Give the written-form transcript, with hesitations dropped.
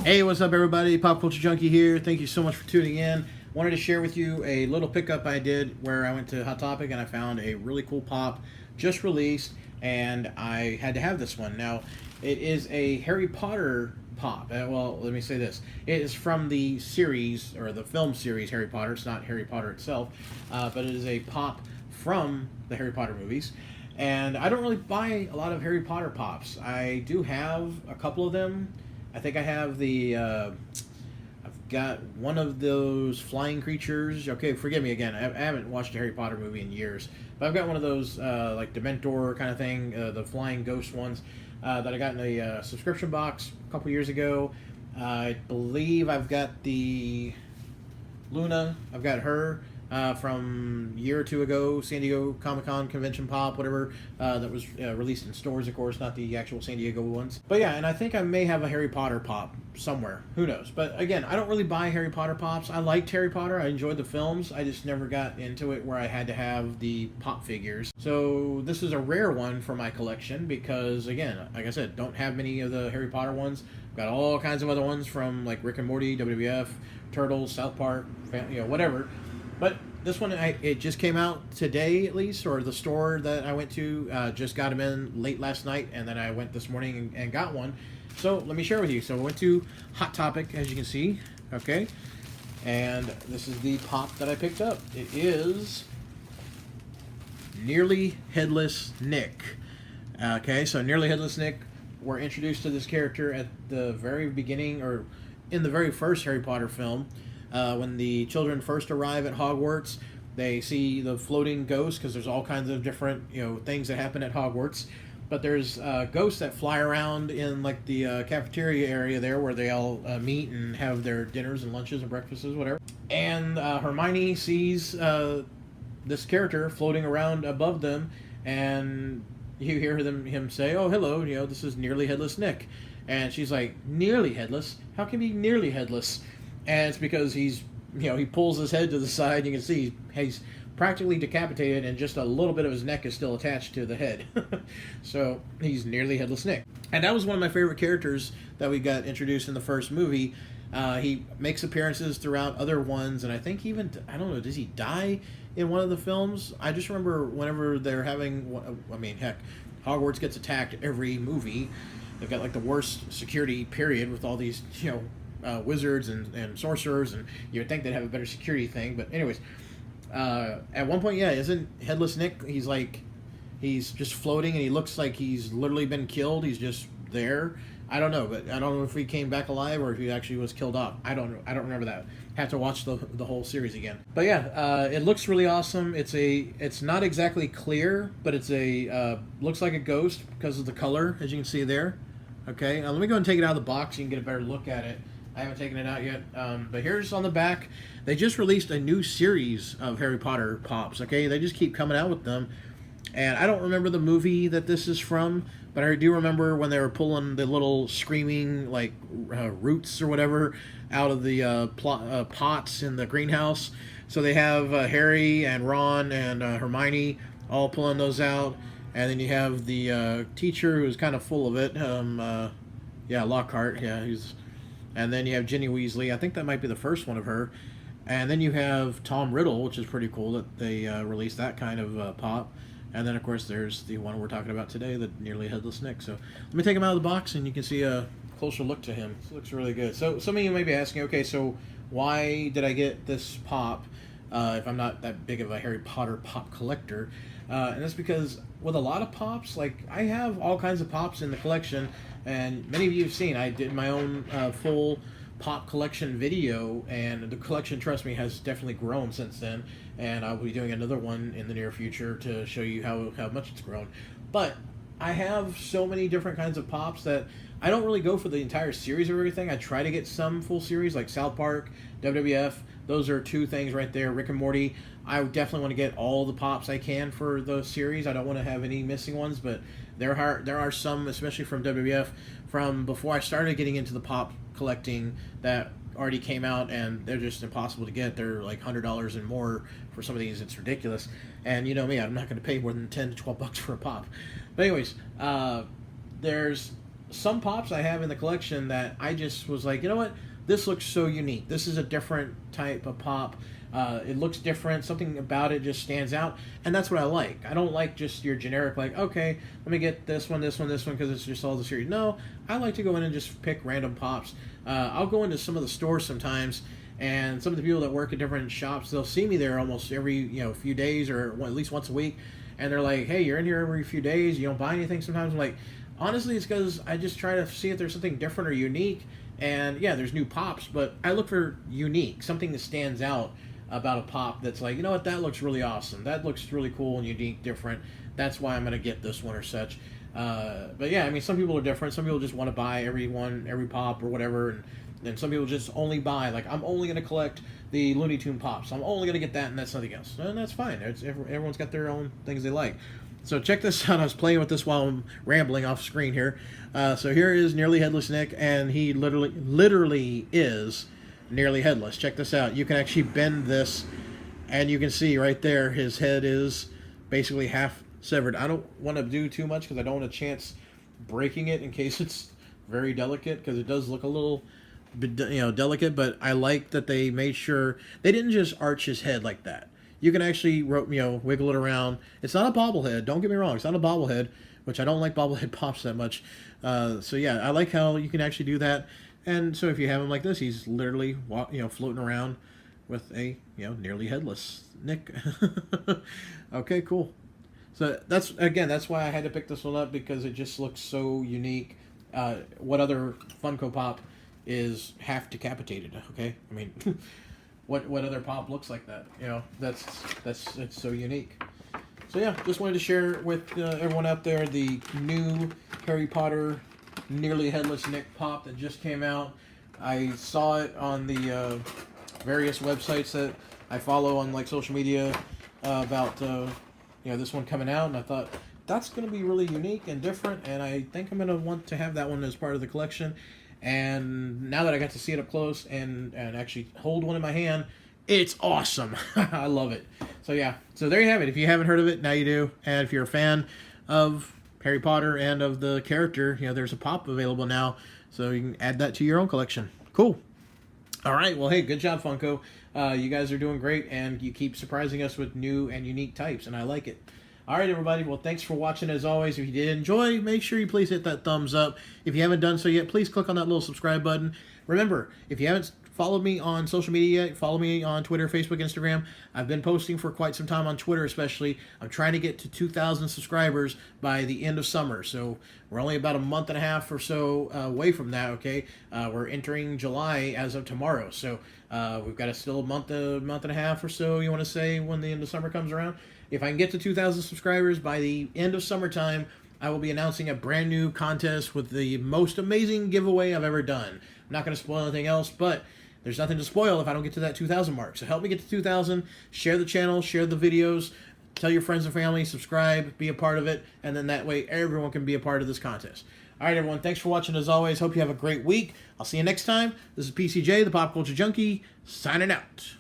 Hey, what's up everybody? Pop Culture Junkie here. Thank you so much for tuning in. Wanted to share with you a little pickup I did where I went to Hot Topic and I found a really cool pop just released, and I had to have this one. Now, it is a Harry Potter pop. Well, let me say this. It is from the series, or the film series Harry Potter. It's not Harry Potter itself, but it is a pop from the Harry Potter movies. And I don't really buy a lot of Harry Potter pops. I do have a couple of them. I think I have I've got one of those flying creatures. Okay, forgive me again. I haven't watched a Harry Potter movie in years. But I've got one of those, like Dementor kind of thing, the flying ghost ones, that I got in a subscription box a couple years ago. I believe I've got the Luna. I've got her from a year or two ago, San Diego Comic-Con convention pop, whatever, that was released in stores, of course, not the actual San Diego ones. But yeah, and I think I may have a Harry Potter pop somewhere. Who knows? But again, I don't really buy Harry Potter pops. I liked Harry Potter. I enjoyed the films. I just never got into it where I had to have the pop figures. So this is a rare one for my collection because, again, like I said, don't have many of the Harry Potter ones. Got all kinds of other ones from like Rick and Morty, WWF, Turtles, South Park, whatever. But this one, it just came out today, at least, or the store that I went to just got them in late last night, and then I went this morning and got one. So let me share with you. So I went to Hot Topic, as you can see, okay, and this is the pop that I picked up. It is Nearly Headless Nick. Okay, so Nearly Headless Nick, we're introduced to this character at the very beginning, or in the very first Harry Potter film. When the children first arrive at Hogwarts, they see the floating ghosts, because there's all kinds of different things that happen at Hogwarts. But there's ghosts that fly around in like the cafeteria area there, where they all meet and have their dinners and lunches and breakfasts, whatever. And Hermione sees this character floating around above them, and you hear him say, "Oh, hello, this is Nearly Headless Nick," and she's like, "Nearly headless? How can he be nearly headless?" And it's because he pulls his head to the side. You can see he's practically decapitated, and just a little bit of his neck is still attached to the head. So he's Nearly Headless Nick. And that was one of my favorite characters that we got introduced in the first movie. He makes appearances throughout other ones, and I think even, I don't know, does he die in one of the films? I just remember whenever they're having, heck, Hogwarts gets attacked every movie. They've got like the worst security period with all these, wizards and sorcerers, and you would think they'd have a better security thing. But anyways, at one point, isn't Headless Nick, he's just floating, and he looks like he's literally been killed. He's just there. I don't know, but I don't know if he came back alive or if he actually was killed off. I don't remember that. Have to watch the whole series again. But yeah, it looks really awesome. It's not exactly clear, but it's looks like a ghost because of the color, as you can see there. Okay, let me go and take it out of the box so you can get a better look at it. I haven't taken it out yet, but here's on the back. They just released a new series of Harry Potter pops, okay? They just keep coming out with them. And I don't remember the movie that this is from, but I do remember when they were pulling the little screaming, like, roots or whatever out of the pots in the greenhouse. So they have Harry and Ron and Hermione all pulling those out. And then you have the teacher who's kind of full of it. Lockhart, and then you have Ginny Weasley. I think that might be the first one of her. And then you have Tom Riddle, which is pretty cool that they released that kind of pop. And then, of course, there's the one we're talking about today, the Nearly Headless Nick. So let me take him out of the box, and you can see a closer look to him. This looks really good. So some of you may be asking, okay, so why did I get this pop if I'm not that big of a Harry Potter pop collector? And that's because with a lot of pops, like I have all kinds of pops in the collection, and many of you have seen, I did my own full pop collection video, and the collection, trust me, has definitely grown since then, and I'll be doing another one in the near future to show you how much it's grown. But I have so many different kinds of pops that I don't really go for the entire series of everything. I try to get some full series, like South Park, WWF. Those are two things right there. Rick and Morty. I definitely want to get all the pops I can for the series. I don't want to have any missing ones, but there are some, especially from WWF, from before I started getting into the pop collecting, that already came out, and they're just impossible to get. They're like $100 and more for some of these. It's ridiculous. And you know me, I'm not going to pay more than $10 to $12 for a pop. But anyways, there's some pops I have in the collection that I just was like, you know what, this looks so unique. This is a different type of pop. It looks different. Something about it just stands out, and that's what I like. I don't like just your generic, like, okay, let me get this one, this one, this one, because it's just all the series. No, I like to go in and just pick random pops. I'll go into some of the stores sometimes, and some of the people that work at different shops, they'll see me there almost every few days, or at least once a week, and they're like, hey, you're in here every few days. You don't buy anything sometimes. I'm like, honestly, it's because I just try to see if there's something different or unique. And yeah, there's new pops, but I look for unique, something that stands out about a pop that's like, you know what, that looks really awesome. That looks really cool and unique, different. That's why I'm going to get this one or such. But yeah, I mean, some people are different. Some people just want to buy every pop or whatever. And then some people just only buy, like, I'm only going to collect the Looney Tune pops. I'm only going to get that and that's nothing else. And that's fine. Everyone's got their own things they like. So check this out. I was playing with this while I'm rambling off screen here. So here is Nearly Headless Nick, and he literally is nearly headless. Check this out. You can actually bend this, and you can see right there his head is basically half severed. I don't want to do too much because I don't want a chance breaking it in case it's very delicate, because it does look a little delicate, but I like that they made sure they didn't just arch his head like that. You can actually wiggle it around. It's not a bobblehead. Don't get me wrong. It's not a bobblehead, which I don't like bobblehead pops that much. So yeah, I like how you can actually do that. And so if you have him like this, he's literally floating around with a nearly headless Nick. Okay, cool. So that's why I had to pick this one up, because it just looks so unique. What other Funko Pop is half decapitated? Okay, I mean, what other pop looks like that? It's so unique. So yeah, just wanted to share with everyone out there the new Harry Potter Nearly Headless Nick pop that just came out. I saw it on the various websites that I follow on like social media about this one coming out, and I thought that's going to be really unique and different, and I think I'm going to want to have that one as part of the collection. And now that I got to see it up close and actually hold one in my hand, it's awesome. I love it. So yeah, so there you have it. If you haven't heard of it, now you do. And if you're a fan of Harry Potter and of the character, there's a pop available now, so you can add that to your own collection. Cool. All right, well, hey, good job, Funko. You guys are doing great, and you keep surprising us with new and unique types, and I like it. All right, everybody. Well, thanks for watching as always. If you did enjoy, make sure you please hit that thumbs up. If you haven't done so yet, please click on that little subscribe button. Remember, if you haven't followed me on social media yet, follow me on Twitter, Facebook, Instagram. I've been posting for quite some time on Twitter especially. I'm trying to get to 2,000 subscribers by the end of summer. So we're only about a month and a half or so away from that, okay? We're entering July as of tomorrow. So we've got still a month and a half or so, you want to say, when the end of summer comes around. If I can get to 2,000 subscribers by the end of summertime, I will be announcing a brand new contest with the most amazing giveaway I've ever done. I'm not going to spoil anything else, but there's nothing to spoil if I don't get to that 2,000 mark. So help me get to 2,000, share the channel, share the videos, tell your friends and family, subscribe, be a part of it, and then that way everyone can be a part of this contest. All right, everyone, thanks for watching as always. Hope you have a great week. I'll see you next time. This is PCJ, the Pop Culture Junkie, signing out.